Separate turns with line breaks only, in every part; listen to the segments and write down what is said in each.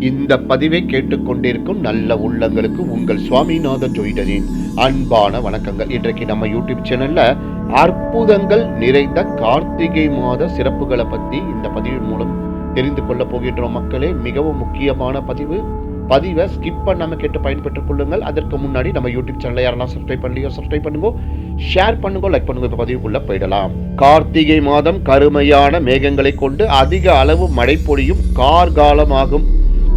இந்த பதிவை கேட்டுக்கொண்டிருக்கும் நல்ல உள்ளங்களுக்கு உங்கள் சுவாமிநாத ஜோதிடரின் அன்பான வணக்கங்கள். இன்றைக்கு நம்ம யூடியூப் சேனல்ல அற்புதங்கள் நிறைந்த கார்த்திகை மாத சிறப்புகளை பத்தி இந்த பதிவின் மூலம் தெரிந்து கொள்ள போகின்றோம். மக்களே, மிகவும் முக்கியமான பதிவை ஸ்கிப் பண்ணாம கேட்டு பயன்பெற்றுக் கொள்ளுங்கள். அதற்கு முன்னாடி நம்ம யூடியூப் சேனலை யாரெல்லாம் சப்ஸ்கிரைப் பண்ணலையோ சப்ஸ்கிரைப் பண்ணுங்க, ஷேர் பண்ணுங்க, லைக் பண்ணுங்க. இப்ப பதிவுக்குள்ள போயிடலாம். கார்த்திகை மாதம் கருமையான மேகங்களை கொண்டு அதிக அளவு மழை பொழியும் கார்காலமாகும்.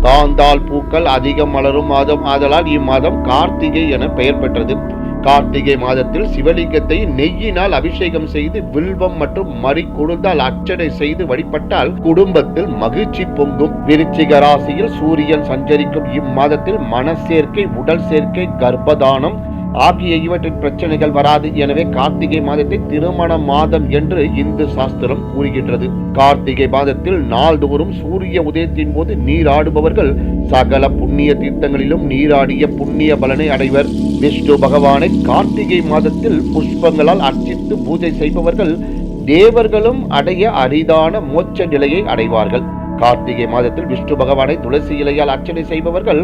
காந்தால் பூக்கள் அதிகம் மலரும் மாதம் ஆதலால் இம்மாதம் கார்த்திகை என பெயர் பெற்றது. கார்த்திகை மாதத்தில் சிவலிங்கத்தை நெய்யினால் அபிஷேகம் செய்து வில்வம் மற்றும் மறி கொழுந்தால் அர்ச்சனை செய்து வழிபட்டால் குடும்பத்தில் மகிழ்ச்சி பொங்கும். விருச்சிக ராசியில் சூரியன் சஞ்சரிக்கும் இம்மாதத்தில் மனச்சேர்க்கை, உடல் சேர்க்கை, கர்ப்பதானம் ஆகிய இவற்றின் பிரச்சனைகள் வராது. எனவே கார்த்திகை மாதத்தை திருமண மாதம் என்று இந்து சாஸ்திரம் கூறுகின்றது. கார்த்திகை மாதத்தில் நாள்தோறும் சூரிய உதயத்தின் போது நீராடுபவர்கள் சகல புண்ணிய தீர்த்தங்களிலும் நீராடிய புண்ணிய பலனை அடைவர். விஷ்ணு பகவானை கார்த்திகை மாதத்தில் புஷ்பங்களால் அர்ச்சித்து பூஜை செய்பவர்கள் தேவர்களும் அடைய அரிதான மோட்ச நிலையை அடைவார்கள். கார்த்திகை மாதத்தில் விஷ்ணு பகவானை துளசி இலையால் அர்ச்சனை செய்பவர்கள்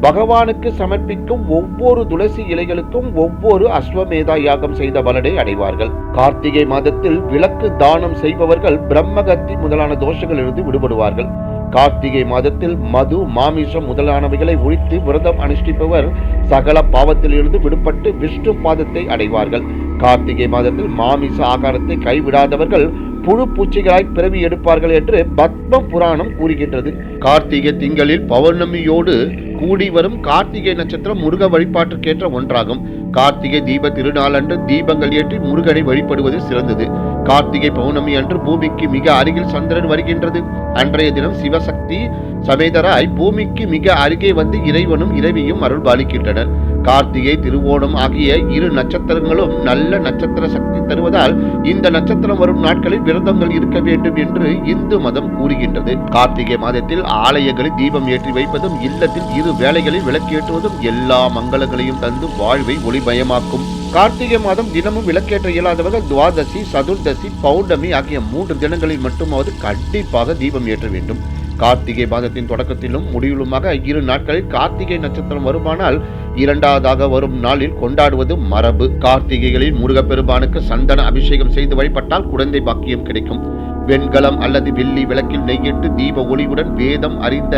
பகவானுக்கு சமர்ப்பிக்கும் ஒவ்வொரு துளசி இலைகளுக்கும் ஒவ்வொரு அஸ்வமேதா யாகம் செய்த பலனை அடைவார்கள். கார்த்திகை மாதத்தில் விளக்கு தானம் செய்பவர்கள் பிரம்மகத்தி முதலான தோஷங்களிலிருந்து விடுபடுவார்கள். கார்த்திகை மாதத்தில் மது, மாமிசம் முதலானவைகளை ஒழித்து விரதம் அனுஷ்டிப்பவர் சகல பாவத்திலிருந்து விடுபட்டு விஷ்ணு பாதத்தை அடைவார்கள். கார்த்திகை மாதத்தில் மாமிச ஆகாரத்தை கைவிடாதவர்கள் புழு பூச்சிகளாய் பிறவி எடுப்பார்கள் என்று பத்ம புராணம் கூறுகின்றது. கார்த்திகை திங்களில் பௌர்ணமியோடு கூடி வரும் கார்த்திகை நட்சத்திரம் முருக வழிபாட்டுக்கேற்ற ஒன்றாகும். கார்த்திகை தீப திருநாளன்று தீபங்கள் ஏற்றி முருகனை வழிபடுவது சிறந்தது. கார்த்திகை பௌர்ணமி அன்று பூமிக்கு மிக அருகில் சந்திரன் வருகின்றது. அன்றைய தினம் சிவசக்தி சமேதராய் பூமிக்கு மிக அருகே வந்து இறைவனும் இறைவியும் அருள் பாலிக்கின்றனர். கார்த்திகை, திருவோணம் ஆகிய இரு நட்சத்திரங்களும் நல்ல நட்சத்திர சக்தி தருவதால் இந்த நட்சத்திரம் வரும் நாட்களில் விரதங்கள் இருக்க வேண்டும் என்று இந்து மதம் கூறுகின்றது. கார்த்திகை மாதத்தில் ஆலயங்களில் தீபம் ஏற்றி வைப்பதும் இல்லத்தில் இரு வேளைகளில் விளக்கேற்றுவதும் எல்லா மங்களங்களையும் தந்து வாழ்வை ஒளிமயமாக்கும். கார்த்திகை மாதம் தினமும் விளக்கேற்ற இயலாதவர்கள் துவாதசி, சதுர்தசி, பௌர்ணமி ஆகிய 3 தினங்களில் மட்டுமாவது கண்டிப்பாக தீபம் ஏற்ற வேண்டும். கார்த்திகை மாதத்தின் தொடக்கத்திலும் முடிவிலுமாக இரு நாட்களில் கார்த்திகை நட்சத்திரம் வருமானால் இரண்டாவதாக வரும் நாளில் கொண்டாடுவது மரபு. கார்த்திகைகளில் முருகப்பெருமானுக்கு சந்தன அபிஷேகம் செய்து வழிபட்டால் குழந்தை பாக்கியம் கிடைக்கும். வெண்கலம் அல்லது வெள்ளி விளக்கில் நெய்யிட்டு தீப ஒளியுடன் வேதம் அறிந்த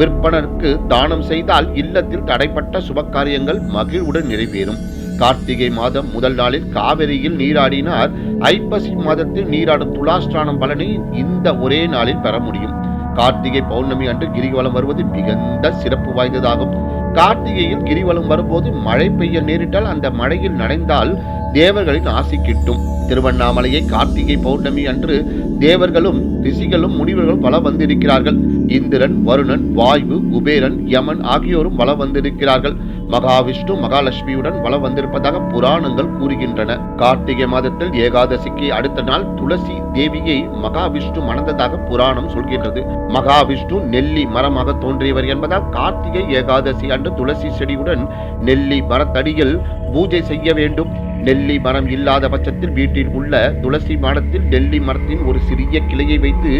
விற்பனருக்கு தானம் செய்தால் இல்லத்தில் தடைப்பட்ட சுபகாரியங்கள் மகிழ்வுடன் நிறைவேறும். கார்த்திகை மாதம் முதல் நாளில் காவிரியில் நீராடினார் ஐப்பசி மாதத்தில் நீராடும் துலாஸ்தானம் பலனை இந்த ஒரே நாளில் பெற முடியும். கார்த்திகை பௌர்ணமி அன்று கிரிவலம் வருவது மிகுந்த சிறப்பு வாய்ந்ததாகும். கார்த்திகையில் கிரிவலம் வரும்போது மழை பெய்ய நேரிட்டால் அந்த மழையில் நனைந்தால் தேவர்களின் ஆசி கிட்டும். திருவண்ணாமலையை கார்த்திகை பௌர்ணமி அன்று தேவர்களும் ரிஷிகளும் முனிவர்களும் வலம் வந்திருக்கிறார்கள். இந்திரன், வருணன், வாயு, குபேரன், யமன் ஆகியோரும் வலம் வந்திருக்கிறார்கள். மகாவிஷ்ணு மகாலட்சுமியுடன் வலம் வந்திருப்பதாக புராணங்கள் கூறுகின்றன. கார்த்திகை மாதத்தில் ஏகாதசிக்கு அடுத்த நாள் துளசி தேவியை மகாவிஷ்ணு மணந்ததாக புராணம் சொல்கின்றது. மகாவிஷ்ணு நெல்லி மரமாக தோன்றியவர் என்பதால் கார்த்திகை ஏகாதசி அன்று துளசி செடியுடன் நெல்லி மரத்தடியில் பூஜை செய்ய வேண்டும். நெல்லி மரம் இல்லாத பட்சத்தில் வீட்டில் உள்ள துளசி மாடத்தில் நெல்லி மரத்தின் ஒரு சிறிய கிளையை வைத்து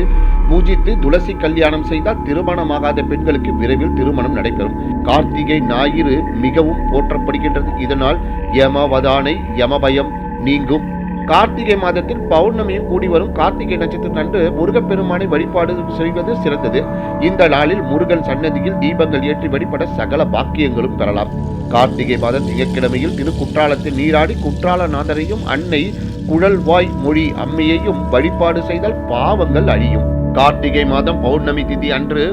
பூஜித்து துளசி கல்யாணம் செய்தால் திருமணமாகாத பெண்களுக்கு விரைவில் திருமணம் நடைபெறும். கார்த்திகை ஞாயிறு மிகவும் போற்றப்படுகின்றது. இதனால் யமவதானை, யமபயம் நீங்கும். கார்த்திகை மாதத்தில் பௌர்ணமியும் கூடி வரும் கார்த்திகை நட்சத்திரம் அன்று முருகப்பெருமானை வழிபாடு செய்வது சிறந்தது. இந்த நாளில் முருகன் சன்னதியில் தீபங்கள் ஏற்றி வழிபட சகல பாக்கியங்களும் பெறலாம். கார்த்திகை மாதம் திங்கட்கிழமையில் திருக்குற்றாலத்தில் நீராடி குற்றாலநாதரையும் அன்னை குழல்வாய் மொழி அம்மையையும் வழிபாடு செய்தால் பாவங்கள் அழியும். கார்த்திகை மாதம் பௌர்ணமி திதி அன்று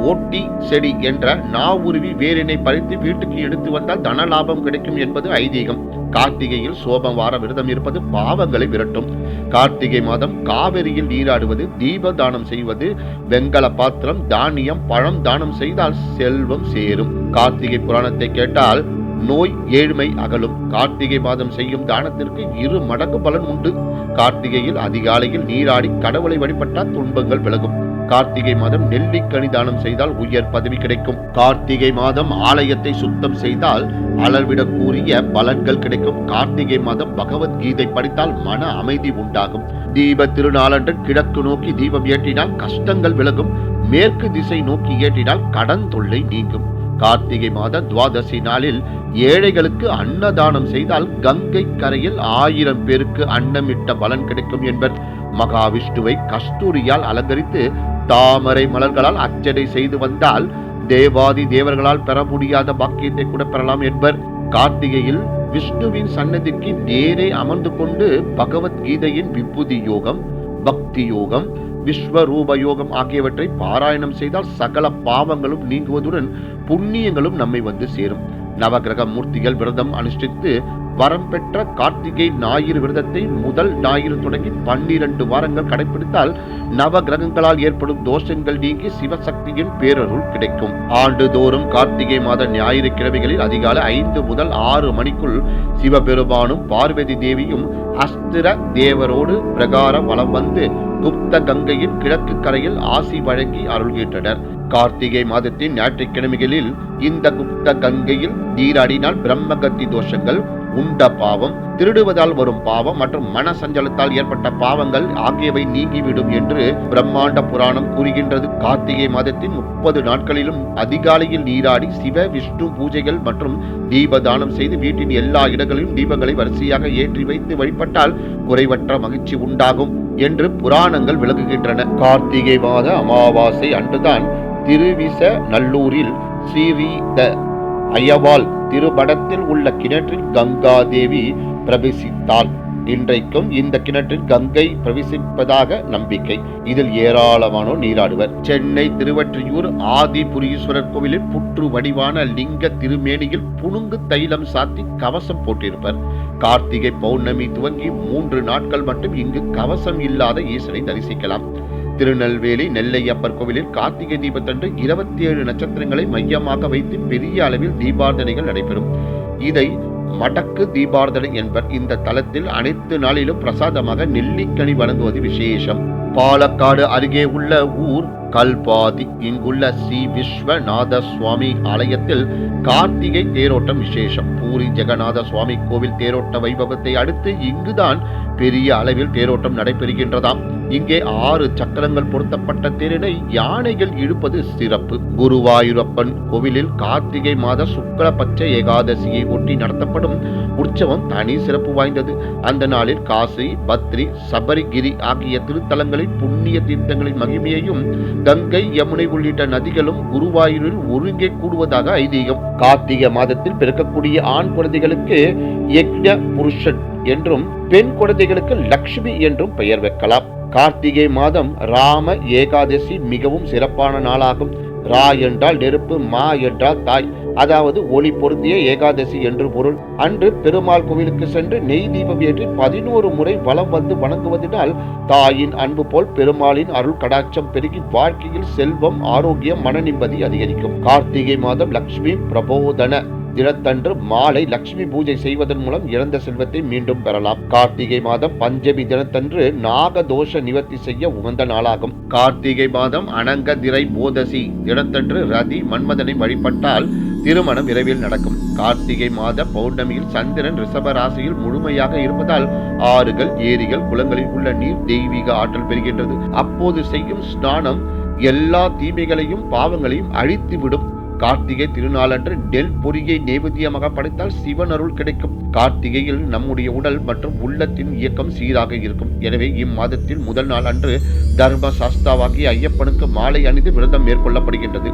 ஓட்டி செடி என்ற நாவுருவி வேரினை பறித்து வீட்டுக்கு எடுத்து வந்தால் தன லாபம் கிடைக்கும் என்பது ஐதீகம். கார்த்திகையில் சோமவார விரதம் இருப்பது பாவங்களை விரட்டும். கார்த்திகை மாதம் காவிரியில் நீராடுவது, தீப தானம் செய்வது, வெண்கல பாத்திரம், தானியம், பழம் தானம் செய்தால் செல்வம் சேரும். கார்த்திகை புராணத்தை கேட்டால் நோய் ஏழ்மை அகலும். கார்த்திகை மாதம் செய்யும் தானத்திற்கு 2 மடங்கு பலன் உண்டு. கார்த்திகையில் அதிகாலையில் நீராடி கடவுளை வழிபட்டால் துன்பங்கள் விலகும். கார்த்திகை மாதம் நெல்லிக்கனி தானம் செய்தால் உயர் பதவி கிடைக்கும். கார்த்திகை மாதம் ஆலயத்தை சுத்தம் செய்தால் அளவிடக்கூடிய பலன்கள் கிடைக்கும். கார்த்திகை மாதம் பகவத்கீதை படித்தால் மன அமைதி உண்டாகும். தீப திருநாளன்று கிழக்கு நோக்கி தீபம் ஏற்றினால் கஷ்டங்கள் விலகும். மேற்கு திசை நோக்கி ஏற்றினால் கடன் தொல்லை நீங்கும். கார்த்திகை மாத துவாதசி நாளில் ஏழைகளுக்கு அன்னதானம் செய்தால் கங்கை கரையில் 1000 பேருக்கு அன்னமிட்ட பலன் கிடைக்கும் என்பர். மகாவிஷ்ணுவை கஸ்தூரியால் அலங்கரித்து தாமரை மலர்களால் அர்ச்சனை செய்து வந்தால் தேவாதி தேவர்களால் பெற முடியாத பாக்கியத்தை கூட பெறலாம் என்பர். கார்த்திகையில் விஷ்ணுவின் சன்னதிக்கு நேரே அமர்ந்து கொண்டு பகவத்கீதையின் விபூதி யோகம், பக்தி யோகம், விஸ்வரூப யோகம் ஆகியவற்றை பாராயணம் செய்தால் சகல பாவங்களும் நீங்குவதுடன் புண்ணியங்களும் நம்மை வந்து சேரும். நவகிரக மூர்த்திகள் விரதம் அனுஷ்டித்து வரம் பெற்ற கார்த்திகை ஞாயிறு விரதத்தை முதல் ஞாயிறு தொடங்கி 12 வாரங்கள் கடைபிடித்தால் நவ கிரகங்களால் ஏற்படும் தோஷங்கள் நீங்கி சிவசக்தியின் பேரருள் கிடைக்கும். ஆண்டுதோறும் கார்த்திகை மாத ஞாயிறு கிழமைகளில் அதிகாலை 5 முதல் 6 மணிக்குள் சிவபெருமானும் பார்வதி தேவியும் அஸ்திர தேவரோடு பிரகாரம் வலம் வந்து குப்த கங்கையின் கிழக்கு கரையில் ஆசி வழங்கி அருள்கின்றனர். கார்த்திகை மாதத்தின் ஞாயிற்றுக்கிழமைகளில் இந்த குப்த கங்கையில் நீராடினால் பிரம்மகத்தி தோஷங்கள், உண்ட பாவம், திருடுவதால் வரும் பாவம் மற்றும் மன சஞ்சலத்தால் ஏற்பட்ட பாவங்கள் ஆகியவை நீங்கிவிடும் என்று பிரம்மாண்ட புராணம் கூறுகின்றது. கார்த்திகை மாதத்தின் 30 நாட்களிலும் அதிகாலையில் நீராடி சிவ விஷ்ணு பூஜைகள் மற்றும் தீபதானம் செய்து வீட்டின் எல்லா இடங்களிலும் தீபங்களை வரிசையாக ஏற்றி வைத்து வழிபட்டால் குறைவற்ற மகிழ்ச்சி உண்டாகும் என்று புராணங்கள் விளக்குகின்றன. கார்த்திகை மாத அமாவாசை அன்றுதான் திருவிச நல்லூரில் ஸ்ரீத அய்யவாள் திருமடத்தில் உள்ள கிணற்றில் கங்காதேவி பிரவேசித்தாள். இன்றைக்கும் இந்த கிணற்றில் கங்கை பிரவேசிப்பதாக நம்பிக்கை. இதில் ஏராளமானோர் நீராடுவர். சென்னை திருவொற்றியூர் ஆதிபுரீஸ்வரர் கோவிலில் புற்று வடிவான லிங்க திருமேனியில் புனுங்கு தைலம் சாத்தி கவசம் போட்டிருப்பர். கார்த்திகை பௌர்ணமி துவங்கி 3 நாட்கள் மட்டும் இங்கு கவசம் இல்லாத ஈசனை தரிசிக்கலாம். திருநெல்வேலி நெல்லையப்பர் கோவிலில் கார்த்திகை தீபத்தன்று 27 நட்சத்திரங்களை மையமாக வைத்து பெரிய அளவில் தீபார்த்தனைகள் நடைபெறும். இதை மடக்கு தீபார்த்தனை என்பர். இந்த தலத்தில் அனைத்து நாளிலும் பிரசாதமாக நெல்லிக்கனி வழங்குவது விசேஷம். பாலக்காடு அருகே உள்ள ஊர் கல்பாதி. இங்குள்ள ஸ்ரீ விஸ்வநாத சுவாமி ஆலயத்தில் கார்த்திகை தேரோட்டம் விசேஷம். பூரி ஜெகநாத சுவாமி கோவில் தேரோட்ட வைபவத்தை அடுத்து இங்குதான் பெரிய அளவில் தேரோட்டம் நடைபெறுகின்றதாம். இங்கே 6 சக்கரங்கள் பொருத்தப்பட்ட தேரினை யானைகள் இழுப்பது சிறப்பு. குருவாயூரப்பன் கோவிலில் கார்த்திகை மாத சுக்லபட்ச ஏகாதசியை ஒட்டி நடத்தப்படும் உற்சவம் தனி சிறப்பு வாய்ந்தது. அந்த நாளில் காசி, பத்ரி, சபரிகிரி ஆகிய திருத்தலங்களில் புண்ணிய தீர்த்தங்களின் மகிமையையும் கங்கை, யமுனை உள்ளிட்ட நதிகளும் குருவாயூரில் ஒருங்கே கூடுவதாக ஐதீகம். கார்த்திகை மாதத்தில் பிறக்கக்கூடிய ஆண் குழந்தைகளுக்கு யக்ஞ புருஷன் என்றும் பெண் குழந்தைகளுக்கு லட்சுமி என்றும் பெயர் வைக்கலாம். கார்த்திகை மாதம் ராம ஏகாதசி மிகவும் சிறப்பான நாளாகும். ரா என்றால் நெருப்பு, மா என்றால் தாய், அதாவது ஒளி பொருந்திய ஏகாதசி என்று பொருள். அன்று பெருமாள் கோவிலுக்கு சென்று நெய் தீபம் ஏற்றி 11 முறை வலம் வந்து வணங்குவதனால் தாயின் அன்பு போல் பெருமாளின் அருள் கடாட்சம் பெருகி வாழ்க்கையில் செல்வம், ஆரோக்கியம், மன நிம்மதி அதிகரிக்கும். கார்த்திகை மாதம் லட்சுமி பிரபோதன தினத்தன்று மாலை லட்சுமி பூஜை செய்வதன் மூலம் இழந்த செல்வத்தை மீண்டும் பெறலாம். கார்த்திகை மாதம் பஞ்சமி தினத்தன்று நாக தோஷ நிவர்த்தி செய்ய உகந்த நாளாகும். கார்த்திகை மாதம் அனங்க திரை போதசி தினத்தன்று ரதி மன்மதனை வழிபட்டால் திருமணம் விரைவில் நடக்கும். கார்த்திகை மாத பௌர்ணமியில் சந்திரன் ரிஷப ராசியில் முழுமையாக இருப்பதால் ஆறுகள், ஏரிகள், குளங்களில் உள்ள நீர் தெய்வீக ஆற்றல் பெறுகின்றது. அப்போது செய்யும் ஸ்நானம் எல்லா தீமைகளையும் பாவங்களையும் அழித்துவிடும். கார்த்திகை திருநாளன்று நெல் பொரியை நைவேத்தியமாக படைத்தால் சிவன் அருள் கிடைக்கும். கார்த்திகையில் நம்முடைய உடல் மற்றும் உள்ளத்தின் இயக்கம் சீராக இருக்கும். எனவே இம்மாதத்தில் முதல் நாள் அன்று தர்ம சாஸ்தாவாகிய ஐயப்பனுக்கு மாலை அணிந்து விரதம் மேற்கொள்ளப்படுகின்றது.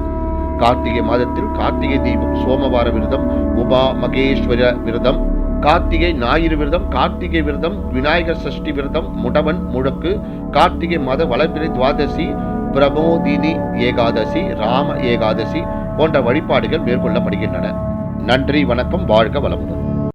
கார்த்திகை மாதத்தில் கார்த்திகை தீபம், சோமவார விரதம், உமா மகேஸ்வர விரதம், கார்த்திகை ஞாயிறு விரதம், கார்த்திகை விரதம், விநாயகர் சஷ்டி விரதம், முடவன் முழக்கு, கார்த்திகை மாத வளர்பிறை துவாதசி, பிரமோதினி ஏகாதசி, ராம ஏகாதசி போன்ற வழிபாடுகள் மேற்கொள்ளப்படுகின்றன. நன்றி, வணக்கம், வாழ்க வளமுடன்.